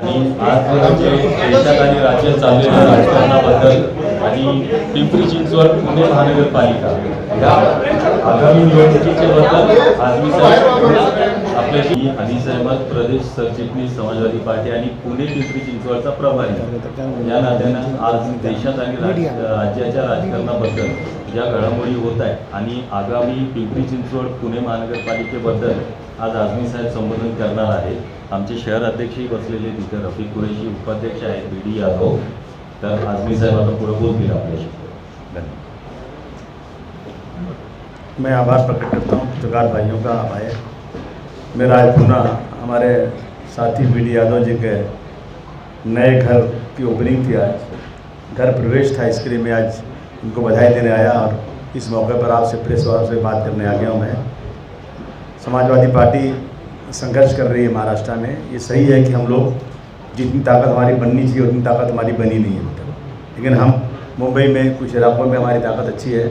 आज जे देशात आणि राज्यात चाललेल्या राजकारणाबद्दल आणि पिंपरी चिंचवड पुणे महानगरपालिका या आगामी निवडणुकीच्या बद्दल आझमी साहेब आपल्याशी हनीस अहमद प्रदेश सरचिटणीस समाजवादी पार्टी आणि पुणे पिंपरी चिंचवडचा प्रभारी या नात्यानं आज देशात आणि राज्याच्या राजकारणाबद्दल ज्या घडामोडी होत आहेत आणि आगामी पिंपरी चिंचवड पुणे महानगरपालिकेबद्दल आज आझमी साहेब संबोधन करणार आहेत। आमचे शहर अध्यक्षही बसलेले तिथे रफिक कुरेशी उपाध्यक्ष आहेत BD यादव। तर आझमी साहेब आता पुढे बोलतील आपल्याशी। धन्यवाद। मैं आभार प्रकट करता हूँ पत्रकार भाइयों का आभार। मेरा आज पुनः हमारे साथी BD यादव जी के नए घर की ओपनिंग थी, आज घर प्रवेश था, इसके लिए मैं आज उनको बधाई देने आया और इस मौके पर आपसे प्रेस वालों से बात करने आ गया हूँ। मैं समाजवादी पार्टी संघर्ष कर रही है महाराष्ट्र में। ये सही है कि हम लोग जितनी ताकत हमारी बननी चाहिए उतनी ताकत हमारी बनी नहीं है, लेकिन हम मुंबई में कुछ इलाकों में हमारी ताकत अच्छी है।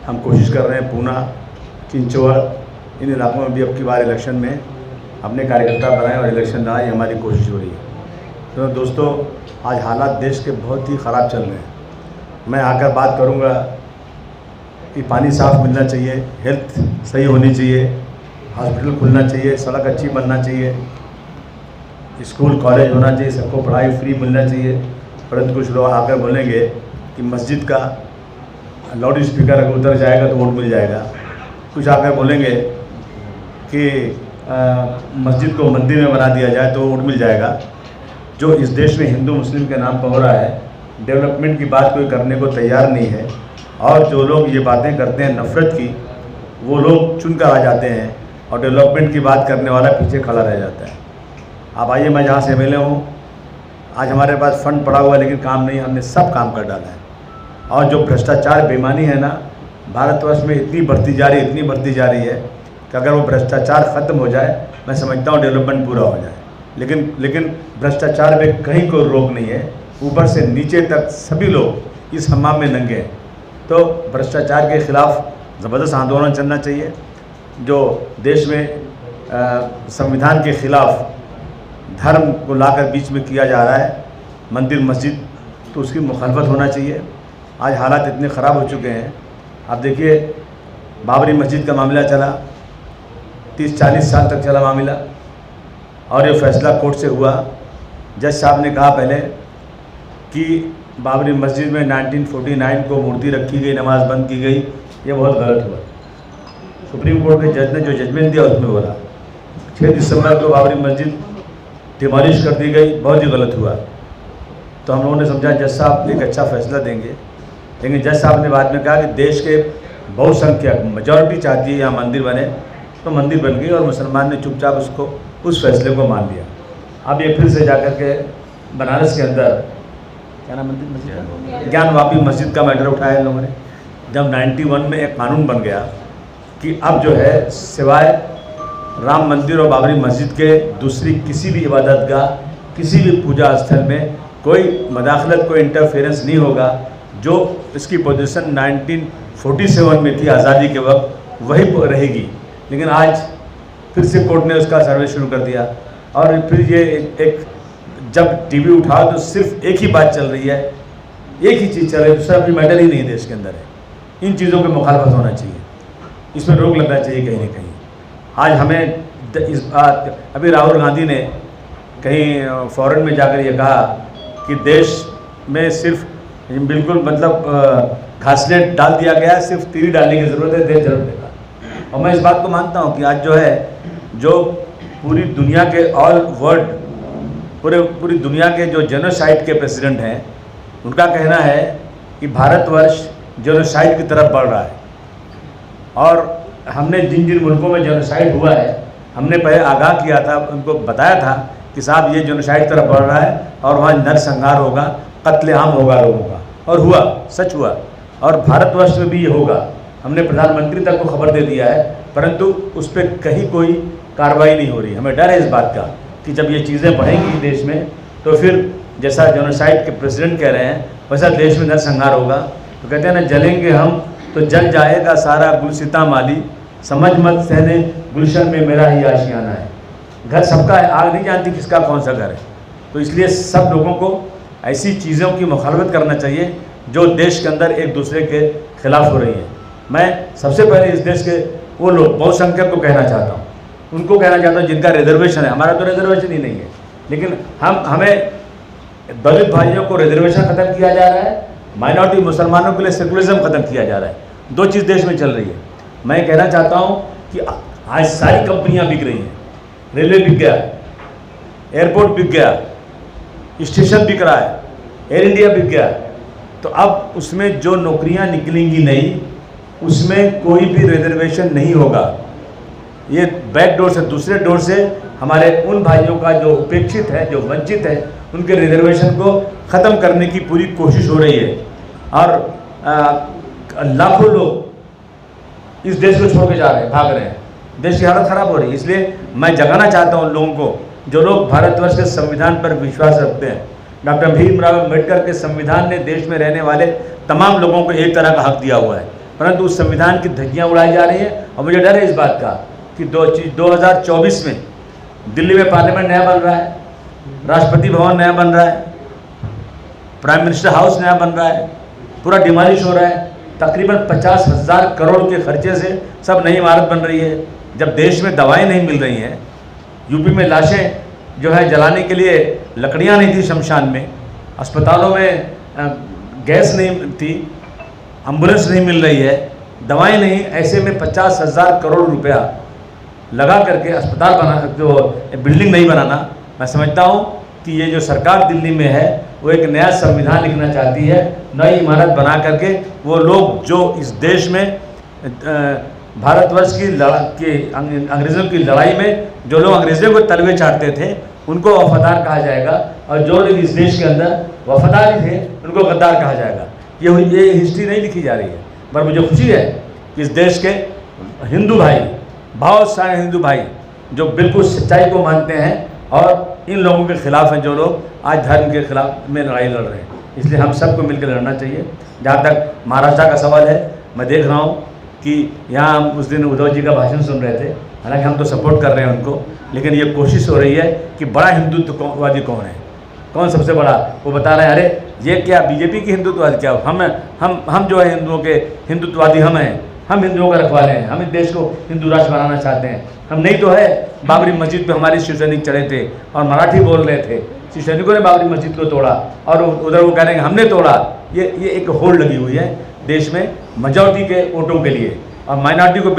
हम कोशिश कर रहे हैं पूना चिंचवड़ इन इलाकों में भी अब की बार इलेक्शन में अपने कार्यकर्ता बनाएं और इलेक्शन लड़ाएं, हमारी कोशिश हो रही है। तो दोस्तों, आज हालात देश के बहुत ही ख़राब चल रहे हैं। मैं आकर बात करूंगा कि पानी साफ़ मिलना चाहिए, हेल्थ सही होनी चाहिए, हॉस्पिटल खुलना चाहिए, सड़क अच्छी बनना चाहिए, स्कूल कॉलेज होना चाहिए, सबको पढ़ाई फ्री मिलना चाहिए। परंतु कुछ लोग आकर बोलेंगे कि मस्जिद का लाउड स्पीकर अगर उतर जाएगा तो वोट मिल जाएगा। कुछ आकर बोलेंगे कि मस्जिद को मंदिर में बना दिया जाए तो वोट मिल जाएगा। जो इस देश में हिंदू मुस्लिम के नाम पर हो रहा है, डेवलपमेंट की बात कोई करने को तैयार नहीं है, और जो लोग ये बातें करते हैं नफ़रत की, वो लोग चुनकर आ जाते हैं और डेवलपमेंट की बात करने वाला पीछे खड़ा रह जाता है। आप आइए, मैं जहाँ से MLA हूँ, आज हमारे पास फंड पड़ा हुआ है लेकिन काम नहीं, हमने सब काम कर डाला है। और जो भ्रष्टाचार बेईमानी है ना, भारतवर्ष में इतनी बढ़ती जा रही है कि अगर वो भ्रष्टाचार ख़त्म हो जाए, मैं समझता हूँ डेवलपमेंट पूरा हो जाए। लेकिन भ्रष्टाचार में कहीं कोई रोक नहीं है, ऊपर से नीचे तक सभी लोग इस हमाम में नंगे हैं। तो भ्रष्टाचार के ख़िलाफ़ ज़बरदस्त आंदोलन चलना चाहिए। जो देश में संविधान के ख़िलाफ़ धर्म को लाकर बीच में किया जा रहा है, मंदिर मस्जिद, तो उसकी मुखालफत होना चाहिए। आज हालात इतने ख़राब हो चुके हैं। आप देखिए, बाबरी मस्जिद का मामला चला, 30-40 साल तक चला मामला, और ये फैसला कोर्ट से हुआ। जज साहब ने कहा पहले कि बाबरी मस्जिद में 1949 को मूर्ति रखी गई, नमाज बंद की गई, ये बहुत गलत हुआ। सुप्रीम कोर्ट के जज ने जो जजमेंट दिया उसमें बोला 6 दिसंबर को बाबरी मस्जिद डिमोलिश कर दी गई, बहुत ही गलत हुआ। तो हम लोगों ने समझा जज साहब एक अच्छा फैसला देंगे, लेकिन जज साहब ने बाद में कहा कि देश के बहुसंख्यक मेजॉरिटी चाहती है यहाँ मंदिर बने, तो मंदिर बन गई और मुसलमान ने चुपचाप उसको उस फैसले को मान लिया। अब ये फिर से जाकर के बनारस के अंदर क्या नाम मंदिर ज्ञानवापी मस्जिद का मैटर उठाया इन लोगों ने। जब 91 में एक कानून बन गया कि अब जो है सिवाय राम मंदिर और बाबरी मस्जिद के दूसरी किसी भी इबादत गाह, किसी भी पूजा स्थल में कोई मदाखलत, कोई इंटरफेरेंस नहीं होगा। जो इसकी पोजीशन 1947 में थी आज़ादी के वक्त, वही रहेगी। लेकिन आज फिर से कोर्ट ने उसका सर्वे शुरू कर दिया, और फिर ये एक जब टीवी उठाओ तो सिर्फ एक ही बात चल रही है, एक ही चीज़ चल रही है, दूसरा कोई मैटर ही नहीं देश के अंदर है। इन चीज़ों की मुखालफत होना चाहिए, इसमें रोक लगना चाहिए कहीं ना कहीं। आज हमें अभी राहुल गांधी ने कहीं फॉरेन में जाकर ये कहा कि देश में सिर्फ बिल्कुल मतलब घासलेट डाल दिया गया, सिर्फ तीरी डालने की ज़रूरत है, देश जरूर देगा। और मैं इस बात को मानता हूँ कि आज जो है, जो पूरी दुनिया के ऑल वर्ल्ड पूरी दुनिया के जो जेनोसाइड के प्रेसिडेंट हैं, उनका कहना है कि भारतवर्ष जेनोसाइड की तरफ बढ़ रहा है। और हमने जिन जिन मुल्कों में जेनोसाइड हुआ है, हमने पहले आगाह किया था, उनको बताया था कि साहब ये जेनोसाइड तरफ बढ़ रहा है और वहाँ नरसंहार होगा, कत्लेआम होगा लोगों का, और हुआ, सच हुआ। और भारतवर्ष में भी ये होगा। हमने प्रधानमंत्री तक को खबर दे दिया है, परंतु उस पर कहीं कोई कार्रवाई नहीं हो रही। हमें डर है इस बात का कि जब ये चीज़ें बढ़ेंगी देश में, तो फिर जैसा जेनोसाइड के प्रेसिडेंट कह रहे हैं वैसा देश में नरसंहार होगा। तो कहते हैं ना, जलेंगे हम तो जल जाएगा सारा गुलसिता माली, समझ मत सहने गुलशन में मेरा ही आशियाना है। घर सबका है, आग नहीं जानती किसका कौन सा घर है। तो इसलिए सब लोगों को ऐसी चीज़ों की मुखालफत करना चाहिए जो देश के अंदर एक दूसरे के खिलाफ हो रही है। मैं सबसे पहले इस देश के वो लोग बहुसंख्यक को कहना चाहता हूँ, उनको कहना चाहता हूँ जिनका रिजर्वेशन है। हमारा तो रिजर्वेशन ही नहीं है, लेकिन हमें दलित भाइयों को रिजर्वेशन ख़त्म किया जा रहा है, माइनॉरिटी मुसलमानों के लिए सेकुलरिज्म ख़त्म किया जा रहा है। दो चीज़ देश में चल रही है। मैं कहना चाहता हूँ कि आज सारी कंपनियाँ बिक रही हैं, रेलवे बिक गया, एयरपोर्ट बिक गया, स्टेशन बिक रहा है, एयर इंडिया बिक गया। तो अब उसमें जो नौकरियां निकलेंगी नहीं, उसमें कोई भी रिजर्वेशन नहीं होगा। ये बैक डोर से, दूसरे डोर से हमारे उन भाइयों का जो उपेक्षित है, जो वंचित है, उनके रिजर्वेशन को ख़त्म करने की पूरी कोशिश हो रही है। और लाखों लोग इस देश को छोड़ के जा रहे हैं, भाग रहे हैं, देश की हालत ख़राब हो रही है। इसलिए मैं जगाना चाहता हूँ लोगों को, जो लोग भारतवर्ष के संविधान पर विश्वास रखते हैं। डॉक्टर भीमराव अम्बेडकर के संविधान ने देश में रहने वाले तमाम लोगों को एक तरह का हक दिया हुआ है, परंतु उस संविधान की धज्जियाँ उड़ाई जा रही हैं। और मुझे डर है इस बात का कि 2024 में दिल्ली में पार्लियामेंट नया बन रहा है, राष्ट्रपति भवन नया बन रहा है, प्राइम मिनिस्टर हाउस नया बन रहा है, पूरा डिमोलिश हो रहा है। तकरीबन 50,000 करोड़ के खर्चे से सब नई इमारत बन रही है। जब देश में दवाएं नहीं मिल रही हैं, यूपी में लाशें जो है जलाने के लिए लकड़ियां नहीं थी शमशान में, अस्पतालों में गैस नहीं थी, एम्बुलेंस नहीं मिल रही है, दवाएं नहीं, ऐसे में 50,000 करोड़ रुपया लगा करके अस्पताल बना, जो बिल्डिंग नहीं बनाना। मैं समझता हूँ कि ये जो सरकार दिल्ली में है वो एक नया संविधान लिखना चाहती है, नई इमारत बना करके। वो लोग जो इस देश में भारतवर्ष की अंग्रेज़ों की लड़ाई में जो लोग अंग्रेज़ों को तलवे चाटते थे, उनको वफादार कहा जाएगा, और जो लोग इस देश के अंदर वफादार ही थे उनको गद्दार कहा जाएगा। ये हिस्ट्री नहीं लिखी जा रही है। पर मुझे खुशी है कि इस देश के हिंदू भाई, बहुत सारे हिंदू भाई जो बिल्कुल सच्चाई को मानते हैं, और इन लोगों के खिलाफ हैं जो लोग आज धर्म के खिलाफ में लड़ाई लड़ रहे हैं। इसलिए हम सबको मिलकर लड़ना चाहिए। जहाँ तक महाराष्ट्र का सवाल है, मैं देख रहा हूँ कि यहाँ हम उस दिन उद्धव जी का भाषण सुन रहे थे, हालांकि हम तो सपोर्ट कर रहे हैं उनको, लेकिन ये कोशिश हो रही है कि बड़ा हिंदुत्ववादी कौन है, कौन सबसे बड़ा। वो बता रहे हैं अरे ये क्या बीजेपी की हिंदुत्ववादी, क्या हम जो है हिंदुओं के हिंदुत्ववादी हम हैं, हम हिंदुओं का रखवाले हैं, हम इस देश को हिंदू राष्ट्र बनाना चाहते हैं। हम नहीं तो है, बाबरी मस्जिद पे हमारे शिव सैनिक चढ़े थे और मराठी बोल रहे थे, शिव सैनिकों ने बाबरी मस्जिद को तोड़ा, और उधर वो कह रहे हैं हमने तोड़ा। ये एक होड़ लगी हुई है देश में मेजॉरिटी के वोटों के लिए, और माइनॉरिटी को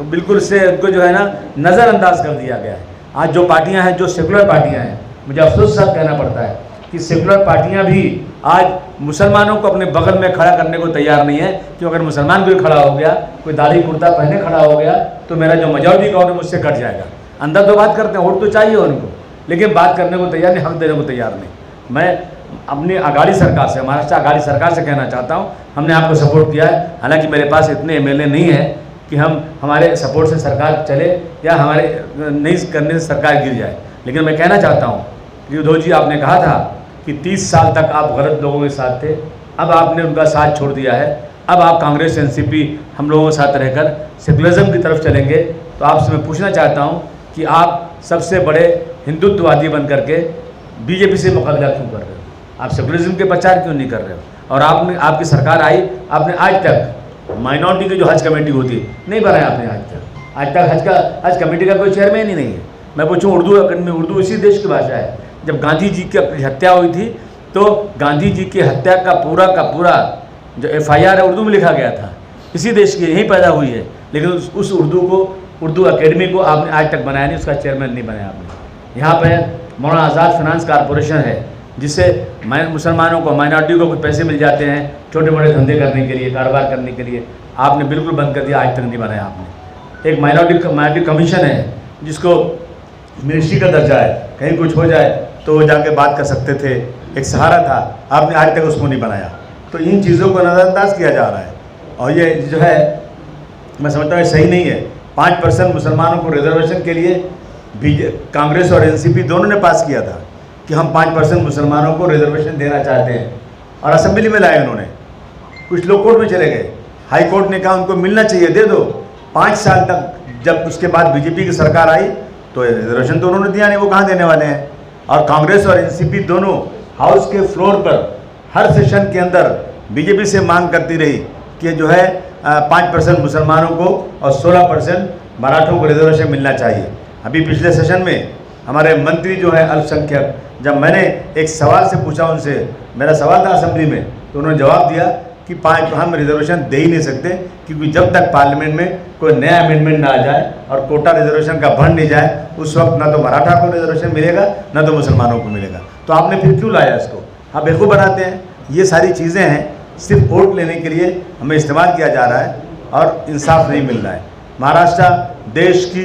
बिल्कुल से उनको जो है ना नज़रअंदाज कर दिया गया है। आज जो पार्टियां हैं, जो सेकुलर पार्टियां हैं, मुझे अफसोस साथ कहना पड़ता है कि सेकुलर पार्टियां भी आज मुसलमानों को अपने बगल में खड़ा करने को तैयार नहीं है। कि अगर मुसलमान कोई खड़ा हो गया, कोई दाढ़ी कुर्ता पहने खड़ा हो गया, तो मेरा जो मेजॉरिटी का वोट है मुझसे कट जाएगा। अंदर तो बात करते हैं, वोट तो चाहिए उनको, लेकिन बात करने को तैयार नहीं, हक देने को तैयार नहीं। मैं अपनी अगाड़ी सरकार से, महाराष्ट्र अगाड़ी सरकार से कहना चाहता हूँ, हमने आपको सपोर्ट किया है। हालांकि मेरे पास इतने MLA नहीं है कि हमारे सपोर्ट से सरकार चले या हमारे नहीं करने से सरकार गिर जाए, लेकिन मैं कहना चाहता हूँ कि उद्धव जी, आपने कहा था कि 30 साल तक आप गलत लोगों के साथ थे, अब आपने उनका साथ छोड़ दिया है, अब आप कांग्रेस NCP हम लोगों के साथ रहकर सेकुलरिज्म की तरफ चलेंगे। तो आपसे मैं पूछना चाहता हूँ कि आप सबसे बड़े हिंदुत्ववादी बन करके बीजेपी से मुकाबला क्यों कर रहे हो? आप सेकुलरिज्म के प्रचार क्यों नहीं कर रहे हो? और आपकी सरकार आई, आपने आज तक माइनॉरिटी की जो हज कमेटी होती है नहीं बनाया आपने आज तक हज कमेटी का कोई चेयरमैन ही नहीं है। मैं पूछूं, उर्दू इसी देश की भाषा है। जब गांधी जी की हत्या हुई थी, तो गांधी जी की हत्या का पूरा जो FIR है उर्दू में लिखा गया था, इसी देश की, यहीं पैदा हुई है। लेकिन उस उर्दू अकेडमी को आपने आज तक बनाया नहीं, उसका चेयरमैन नहीं बनाया आपने। यहाँ पर मौलाना आज़ाद फाइनेंस कॉरपोरेशन है, जिससे मुसलमानों को, माइनॉरिटी को कुछ पैसे मिल जाते हैं छोटे मोटे धंधे करने के लिए, कारोबार करने के लिए। आपने बिल्कुल बंद कर दिया, आज तक नहीं बनाया आपने। एक माइनॉरिटी कमीशन है, जिसको मिनिस्ट्री का दर्जा है, कहीं कुछ हो जाए तो वो जाके बात कर सकते थे, एक सहारा था, आपने आज तक उसको नहीं बनाया। तो इन चीज़ों को नज़रअंदाज किया जा रहा है, और ये जो है मैं समझता हूँ सही नहीं है। 5% मुसलमानों को रिजर्वेशन के लिए कांग्रेस और NCP दोनों ने पास किया था कि हम 5% मुसलमानों को रिजर्वेशन देना चाहते हैं, और असेंबली में लाए उन्होंने। कुछ लोग कोर्ट में चले गए, हाई कोर्ट ने कहा उनको मिलना चाहिए, दे दो। 5 साल तक, जब उसके बाद बीजेपी की सरकार आई तो रिजर्वेशन तो उन्होंने दिया नहीं, वो कहाँ देने वाले हैं। और कांग्रेस और एनसीपी दोनों हाउस के फ्लोर पर हर सेशन के अंदर बीजेपी से मांग करती रही कि जो है 5% मुसलमानों को और 16% मराठों को रिजर्वेशन मिलना चाहिए। अभी पिछले सेशन में हमारे मंत्री जो है अल्पसंख्यक, जब मैंने एक सवाल से पूछा उनसे, मेरा सवाल था असेंबली में, तो उन्होंने जवाब दिया कि हम रिजर्वेशन दे ही नहीं सकते, क्योंकि जब तक पार्लियामेंट में कोई नया अमेंडमेंट ना आ जाए और कोटा रिजर्वेशन का बढ़ नहीं जाए, उस वक्त ना तो मराठा को रिजर्वेशन मिलेगा ना तो मुसलमानों को मिलेगा। तो आपने फिर क्यों लाया इसको? आप बेवकूफ़ बनाते हैं। ये सारी चीज़ें हैं, सिर्फ वोट लेने के लिए हमें इस्तेमाल किया जा रहा है और इंसाफ नहीं मिल रहा है। महाराष्ट्र देश की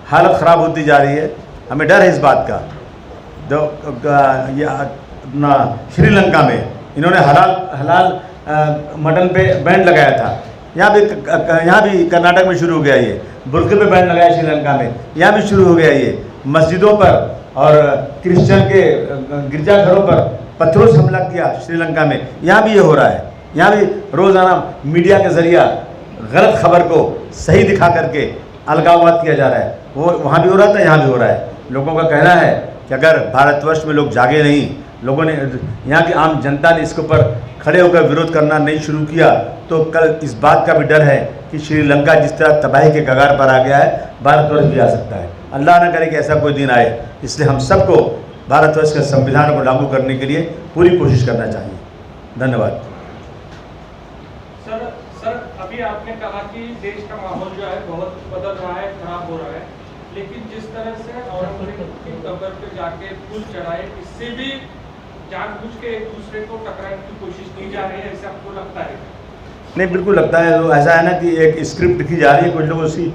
हालत ख़राब होती जा रही है, हमें डर है इस बात का। ये अपना श्रीलंका में इन्होंने हलाल मटन पे बैन लगाया था, यहाँ भी कर्नाटक में शुरू हो गया ये। बुर्के पे बैन लगाया श्रीलंका में, यहाँ भी शुरू हो गया ये। मस्जिदों पर और क्रिश्चियन के गिरजाघरों पर पत्थरों से हमला किया श्रीलंका में, यहाँ भी ये हो रहा है। यहाँ भी रोज़ाना मीडिया के ज़रिया गलत खबर को सही दिखा करके अलगाववाद किया जा रहा है। वो वहाँ भी हो रहा था, यहाँ भी हो रहा है। लोगों का कहना है कि अगर भारतवर्ष में लोग जागे नहीं, लोगों ने, यहाँ की आम जनता ने इसके ऊपर खड़े होकर विरोध करना नहीं शुरू किया, तो कल इस बात का भी डर है कि श्रीलंका जिस तरह तबाही के कगार पर आ गया है, भारतवर्ष भी आ सकता है। अल्लाह न करे कि ऐसा कोई दिन आए। इसलिए हम सबको भारतवर्ष के संविधान को लागू करने के लिए पूरी कोशिश करना चाहिए। धन्यवाद। सर अभी आपने कहा कि देश का माहौल जो है बहुत बदल रहा है, खराब हो रहा है, लेकिन जिस तरह से औरंगजेब की कब्र पे जाके फूल चढ़ाए, इससे भी जानबूझ के एक दूसरे को टकराने की कोशिश की जा रही है, ऐसे आपको लगता है? नहीं, बिल्कुल लगता है। ऐसा है ना कि एक स्क्रिप्ट लिखी जा रही है, कुछ लोग उसी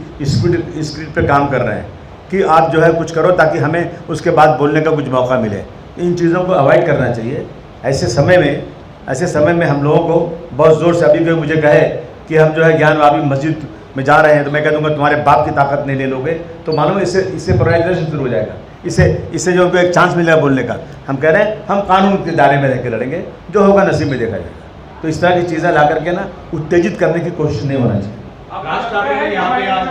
स्क्रिप्ट पे काम कर रहे हैं कि आप जो है कुछ करो ताकि हमें उसके बाद बोलने का कुछ मौका मिले। इन चीज़ों को अवॉइड करना चाहिए। ऐसे समय में हम लोगों को बहुत ज़ोर से, अभी कोई मुझे कहे कि हम जो है ज्ञानवापी मस्जिद में जा रहे हैं, तो मैं कह दूँगा तुम्हारे बाप की ताकत नहीं ले लोगे, तो मालूम इससे पोलराइजेशन शुरू हो जाएगा। इससे जो उनको एक चांस मिलेगा बोलने का। हम कह रहे हैं हम कानून के दायरे में रह के लड़ेंगे, जो होगा नसीब में देखा जाएगा। तो इस तरह की चीज़ें ला करके ना उत्तेजित करने की कोशिश नहीं होना चाहिए। राज ठाकरे ने यहाँ पे आज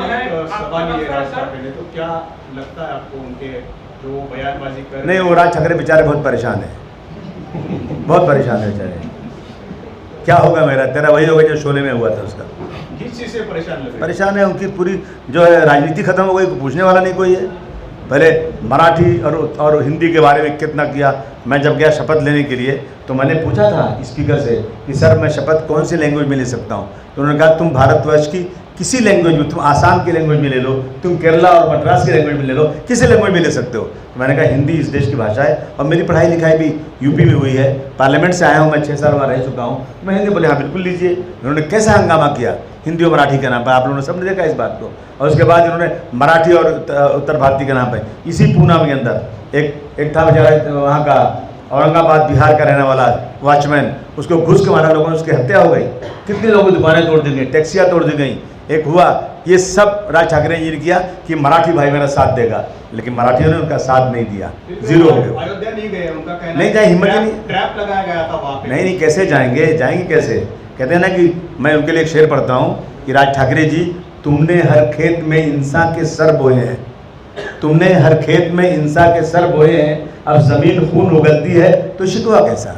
सभा ली है, राज ठाकरे ने, तो क्या लगता है आपको उनके जो बयानबाजी कर? नहीं, वो राज ठाकरे बेचारे बहुत परेशान है, बहुत परेशान है बेचारे। क्या होगा मेरा, तेरा वही होगा जो शोले में हुआ था उसका। किस चीज़ से परेशान लग रहे हैं? परेशान है, उनकी पूरी जो है राजनीति खत्म हो गई, पूछने वाला नहीं कोई है। पहले मराठी और हिंदी के बारे में कितना किया। मैं जब गया शपथ लेने के लिए तो मैंने पूछा था स्पीकर से कि सर मैं शपथ कौन सी लैंग्वेज में ले सकता हूँ, तो उन्होंने कहा तुम भारतवर्ष की किसी लैंग्वेज में, तुम आसाम की लैंग्वेज में ले लो, तुम केरला और मद्रास की लैंग्वेज में ले लो, किसी लैंग्वेज में ले सकते हो। तो मैंने कहा हिंदी इस देश की भाषा है और मेरी पढ़ाई लिखाई भी यूपी में हुई है, पार्लियामेंट से आया हूँ, मैं 6 साल वहाँ रह चुका हूँ, मैं हिंदी बोले हाँ बिल्कुल लीजिए। उन्होंने कैसा हंगामा किया हिंदी और मराठी के नाम पर, आप लोगों ने सबने देखा इस बात को। और उसके बाद इन्होंने मराठी और उत्तर भारतीय के नाम पर इसी पूना के अंदर एक था बेचारा वहाँ का औरंगाबाद बिहार का रहने वाला वॉचमैन, उसको घुस के मारा लोगों ने, उसकी हत्या हो गई। कितने लोगों की दुकानें तोड़ दी गई, टैक्सियाँ तोड़ दी गई। एक हुआ, ये सब राज ठाकरे ने किया कि मराठी भाई मेरा साथ देगा, लेकिन मराठियों ने उनका साथ नहीं दिया, जीरो हो गया। अयोध्या नहीं गए, उनका कहना नहीं जाए, हिम्मत ही नहीं। ट्रैप लगाया गया था वहाँ पे। नहीं, कैसे जाएंगे कैसे? कहते हैं ना कि मैं उनके लिए एक शेर पढ़ता हूँ कि राज ठाकरे जी, तुमने हर खेत में इंसान के सर बोए हैं, तुमने हर खेत में इंसान के सर बोए हैं, अब जमीन खून उगलती है तो शिकवा कैसा?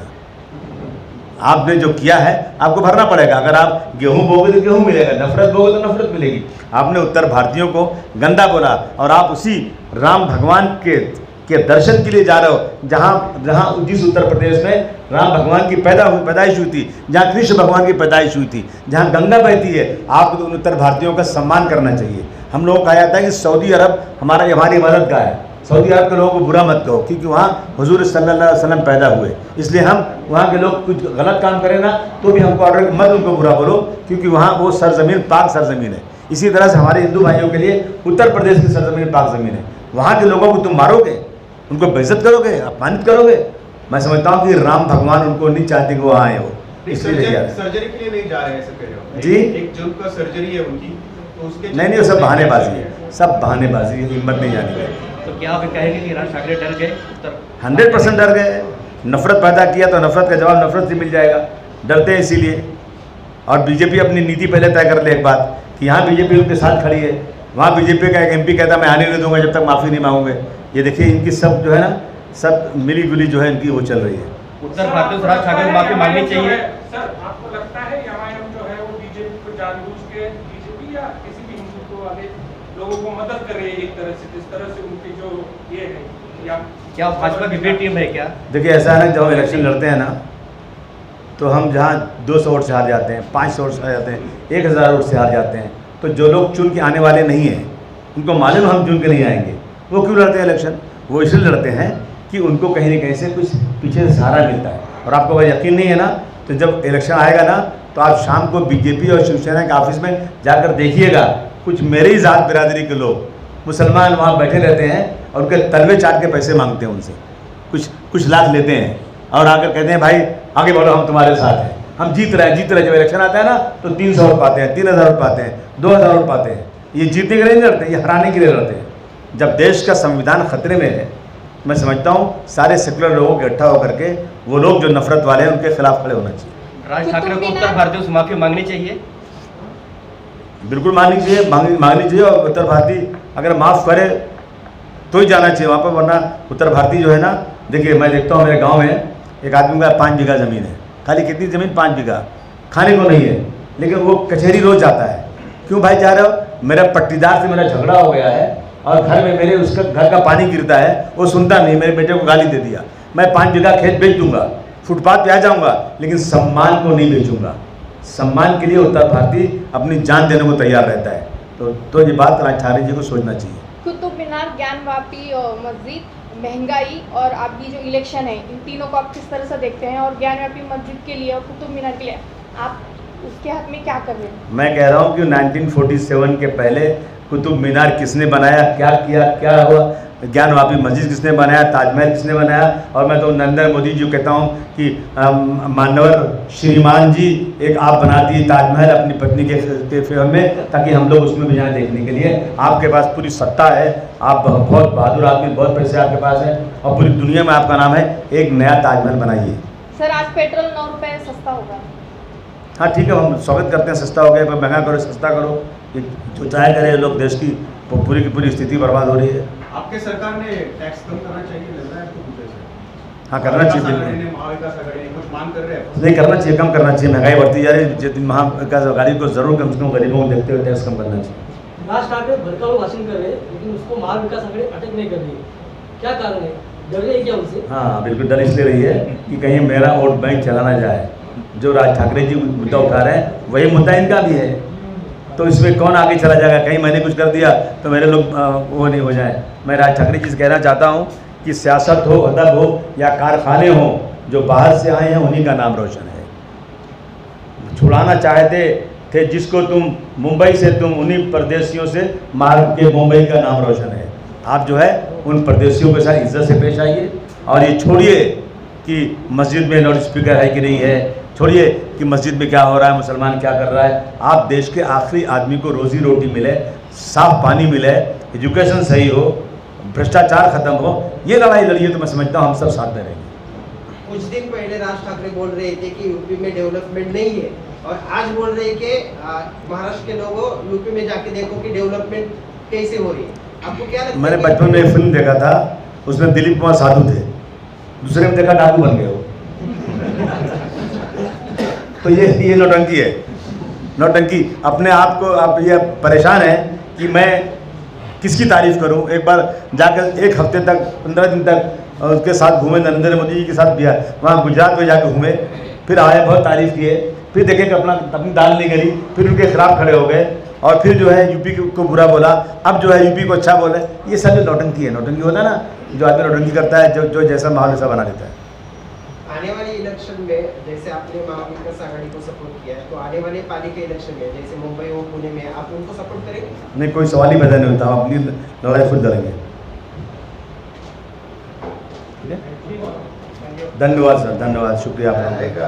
आपने जो किया है आपको भरना पड़ेगा। अगर आप गेहूं बोगे तो गेहूं मिलेगा, नफरत बोगे तो नफरत मिलेगी। आपने उत्तर भारतीयों को गंदा बोला और आप उसी राम भगवान के दर्शन के लिए जा रहे हो, जहाँ जिस उत्तर प्रदेश में राम भगवान की पैदाइश हुई थी, जहाँ कृष्ण भगवान की पैदाइश हुई थी, जहाँ गंगा बहती है, आपको तो उन उत्तर भारतीयों का सम्मान करना चाहिए। हम लोगों को कहा जाता है कि सऊदी अरब हमारी मददगार है, सऊदी अरब के लोगों को बुरा मत कहो, क्योंकि वहाँ हुजूर सल्लल्लाहु अलैहि वसल्लम पैदा हुए। इसलिए हम वहाँ के लोग कुछ गलत काम करें ना तो भी हमको ऑर्डर मत उनको बुरा बोलो, क्योंकि वहाँ वो सरजमीन पाक सरजमीन है। इसी तरह से हमारे हिंदू भाइयों के लिए उत्तर प्रदेश की सरजमीन पाक ज़मीन है। वहाँ के लोगों को तुम मारोगे, उनको बेइज्जत करोगे, अपमानित करोगे। मैं समझता हूँ कि राम भगवान उनको नहीं चाहते कि वो आए हो, इसलिए सर्जरी के लिए नहीं जा रहे हैं, ऐसे कह रहे हो जी। एक जो उनका सर्जरी है उनकी, तो उसके नहीं, वो सब बहानेबाजी है, सब बहानेबाजी है, हिम्मत नहीं जानी है। तो क्या आप कहेंगे कि राज ठाकरे डर गए? 100% डर गए। नफरत पैदा किया तो नफरत का जवाब नफरत से मिल जाएगा, डरते हैं इसीलिए। और बीजेपी अपनी नीति पहले तय कर ले एक बात कि यहाँ बीजेपी उनके साथ खड़ी है, वहाँ बीजेपी का एक MP कहता मैं आने नहीं दूंगा जब तक माफ़ी नहीं मांगूंगे। ये देखिए इनकी सब जो है ना सब मिली जुली जो है इनकी वो चल रही है। उत्तर भारतीय राज ठाकरे को माफी मांगनी चाहिए। सर आपको लगता है एमआईएम जो है वो बीजेपी को जानबूझ के बीजेपी या किसी भी हिंदुत्व वाले लोगों को मदद कर रही है एक तरह से, जिस तरह से उनकी जो ये है, या क्या भाजपा की बी टीम है क्या? देखिए ऐसा है ना, जब हम इलेक्शन लड़ते हैं ना तो हम जहाँ 200 वोट से हार जाते हैं, 500 वोट से हार जाते हैं, 1000 वोट से हार जाते हैं, तो जो लोग चुन के आने वाले नहीं हैं उनको मालूम हम चुन के नहीं आएंगे, वो क्यों लड़ते हैं इलेक्शन? वो इसलिए लड़ते हैं कि उनको कहीं न कहीं से कुछ पीछे से सहारा मिलता है। और आपको अगर यकीन नहीं है ना, तो जब इलेक्शन आएगा ना तो आप शाम को बीजेपी और शिवसेना के ऑफिस में जाकर देखिएगा, कुछ मेरी ही जात बिरादरी के लोग मुसलमान वहाँ बैठे रहते हैं और उनके तलवे चाट के पैसे मांगते हैं उनसे, कुछ लाख लेते हैं और आकर कहते हैं भाई आगे बढ़ो, हम तुम्हारे साथ हैं, हम जीत रहे हैं। जब इलेक्शन आता है ना तो 300 वोट पाते हैं, 3000 वोट पाते हैं, 2000 वोट पाते हैं। ये जीतने के लिए नहीं लड़ते, ये हराने के लिए लड़ते हैं। जब देश का संविधान खतरे में है, मैं समझता हूँ सारे सेकुलर लोगों के इकट्ठा होकर के वो लोग जो नफरत वाले हैं उनके खिलाफ खड़े होना चाहिए। राज ठाकरे को उत्तर भारतीयों से माफी मांगनी चाहिए। बिल्कुल मांगनी चाहिए, मांगनी चाहिए। और उत्तर भारतीय अगर माफ़ करे तो ही जाना चाहिए वहाँ पर, वरना उत्तर भारतीय जो है ना, देखिए मैं देखता हूँ मेरे गांव में एक आदमी का 5 बीघा ज़मीन है, खाली कितनी ज़मीन? 5 बीघा, खाने को नहीं है, लेकिन वो कचहरी रोज़ जाता है। क्यों भाई जा रहे हो? मेरा पट्टीदार से मेरा झगड़ा हो गया है और घर में मेरे उसका घर का पानी गिरता है, वो सुनता नहीं, मेरे बेटे को गाली दे दिया, मैं 5 बीघा खेत बेच दूंगा, फुटपाथ पे आ जाऊंगा, लेकिन सम्मान को नहीं बेचूंगा। सम्मान के लिए उत्तर भारतीय अपनी जान देने को तैयार रहता है। तो ये बात राज ठाकरे जी को सोचना चाहिए। कुतुब मीनार, ज्ञानवापी मस्जिद, महंगाई और आपकी जो इलेक्शन है, इन तीनों को आप किस तरह से देखते हैं? और ज्ञानवापी मस्जिद के लिए और कुतुब मीनार के लिए आप उसके हक में क्या कर रहे हैं? मैं कह रहा हूँ कि 1947 के पहले कुतुब मीनार किसने बनाया, क्या किया, क्या हुआ? ज्ञानवापी मस्जिद किसने बनाया, ताजमहल किसने बनाया? और मैं तो नरेंद्र मोदी जी को कहता हूँ कि मानवर श्रीमान जी एक आप बना दिए ताजमहल अपनी पत्नी के फेवर में, ताकि हम लोग उसमें भी जाएं देखने के लिए। आपके पास पूरी सत्ता है, आप बहुत बहादुर आदमी, बहुत पैसे आपके पास है और पूरी दुनिया में आपका नाम है, एक नया ताजमहल बनाइए। सर आज पेट्रोल 9 रुपये सस्ता होगा। हाँ ठीक है, हम स्वागत करते हैं, सस्ता हो गया, पर महंगा करो, सस्ता करो, ये जो चाहे करे लोग। देश की पूरी की पूरी स्थिति बर्बाद हो रही है। आपके सरकार ने टैक्स कम करना चाहिए, लग रहा है आपको कुछ ऐसा? हाँ करना चाहिए, बिल्कुल महाविकास आघाड़ी कुछ मांग कर रहे हैं? नहीं, करना चाहिए, कम करना चाहिए। महंगाई बढ़ती जा रही है, जितनी महाविकास आघाड़ी को जरूर कम से कम गरीबों को देखते हुए टैक्स कम करना चाहिए। राज ठाकरे भड़काऊ भाषण कर रहे हैं, लेकिन उसको महाविकास आघाड़ी अटक नहीं कर रही है, क्या कारण है? डर रही है क्या उनसे? हाँ बिल्कुल, डर इसलिए रही है कि कहीं मेरा वोट बैंक चला ना जाए। जो राज ठाकरे जी मुद्दा उठा रहे हैं वही मुद्दा इनका भी है, तो इसमें कौन आगे चला जाएगा? कहीं मैंने कुछ कर दिया तो मेरे लोग वो नहीं हो जाए। मैं राज ठाकरे जी से कहना चाहता हूँ कि सियासत हो, अदब हो या कारखाने हो, जो बाहर से आए हैं उन्हीं का नाम रोशन है। छुड़ाना चाहते थे जिसको तुम मुंबई से, तुम उन्हीं परदेशियों से मार के मुंबई का नाम रोशन है। आप जो है उन परदेशियों के साथ इज्जत से पेश आइए और ये छोड़िए कि मस्जिद में लाउड स्पीकर है कि नहीं है, छोड़िए कि मस्जिद में क्या हो रहा है, मुसलमान क्या कर रहा है। आप देश के आखिरी आदमी को रोजी रोटी मिले, साफ पानी मिले, एजुकेशन सही हो, भ्रष्टाचार खत्म हो, ये लड़ाई लड़िए तो मैं समझता हूँ हम सब साथ में रहेंगे। कुछ दिन पहले राज ठाकरे बोल रहे थे कि यूपी में डेवलपमेंट नहीं है, और आज बोल रहे हैं कि महाराष्ट्र के लोगों यूपी में जाके देखो कि डेवलपमेंट कैसे हो रही है। आपको क्या लगता है? मैंने बचपन में एक फिल्म देखा था, उसमें दिलीप कुमार साधु थे, दूसरे में देखा डाकू बन गए हो। तो ये नौटंकी है, नौटंकी। अपने आप को आप ये परेशान है कि मैं किसकी तारीफ करूं। एक बार जाकर 1 हफ्ते तक, 15 दिन तक उसके साथ घूमे, नरेंद्र मोदी जी के साथ भी आए, वहाँ गुजरात में जाकर घूमे, फिर आए, बहुत तारीफ किए, फिर देखे कि अपनी दाल नहीं गली, फिर उनके खिलाफ खड़े हो गए और फिर जो है यूपी को बुरा बोला, अब जो है यूपी को अच्छा बोले। ये सब नौटंकी है। नौटंकी होता है ना, जो आदमी नौटंकी करता है, जो जैसा माहौल वैसा बना देता है। आने वाले इलेक्शन में जैसे आपने महाविकास आघाड़ी को सपोर्ट किया है, तो आने वाले पालिका इलेक्शन में जैसे मुंबई हो, पुणे में, आप उनको सपोर्ट करेंगे? नहीं, कोई सवाल ही पैदा नहीं होता, हम अपनी लड़ाई खुद लड़ेंगे। धन्यवाद सर, धन्यवाद, शुक्रिया आपका।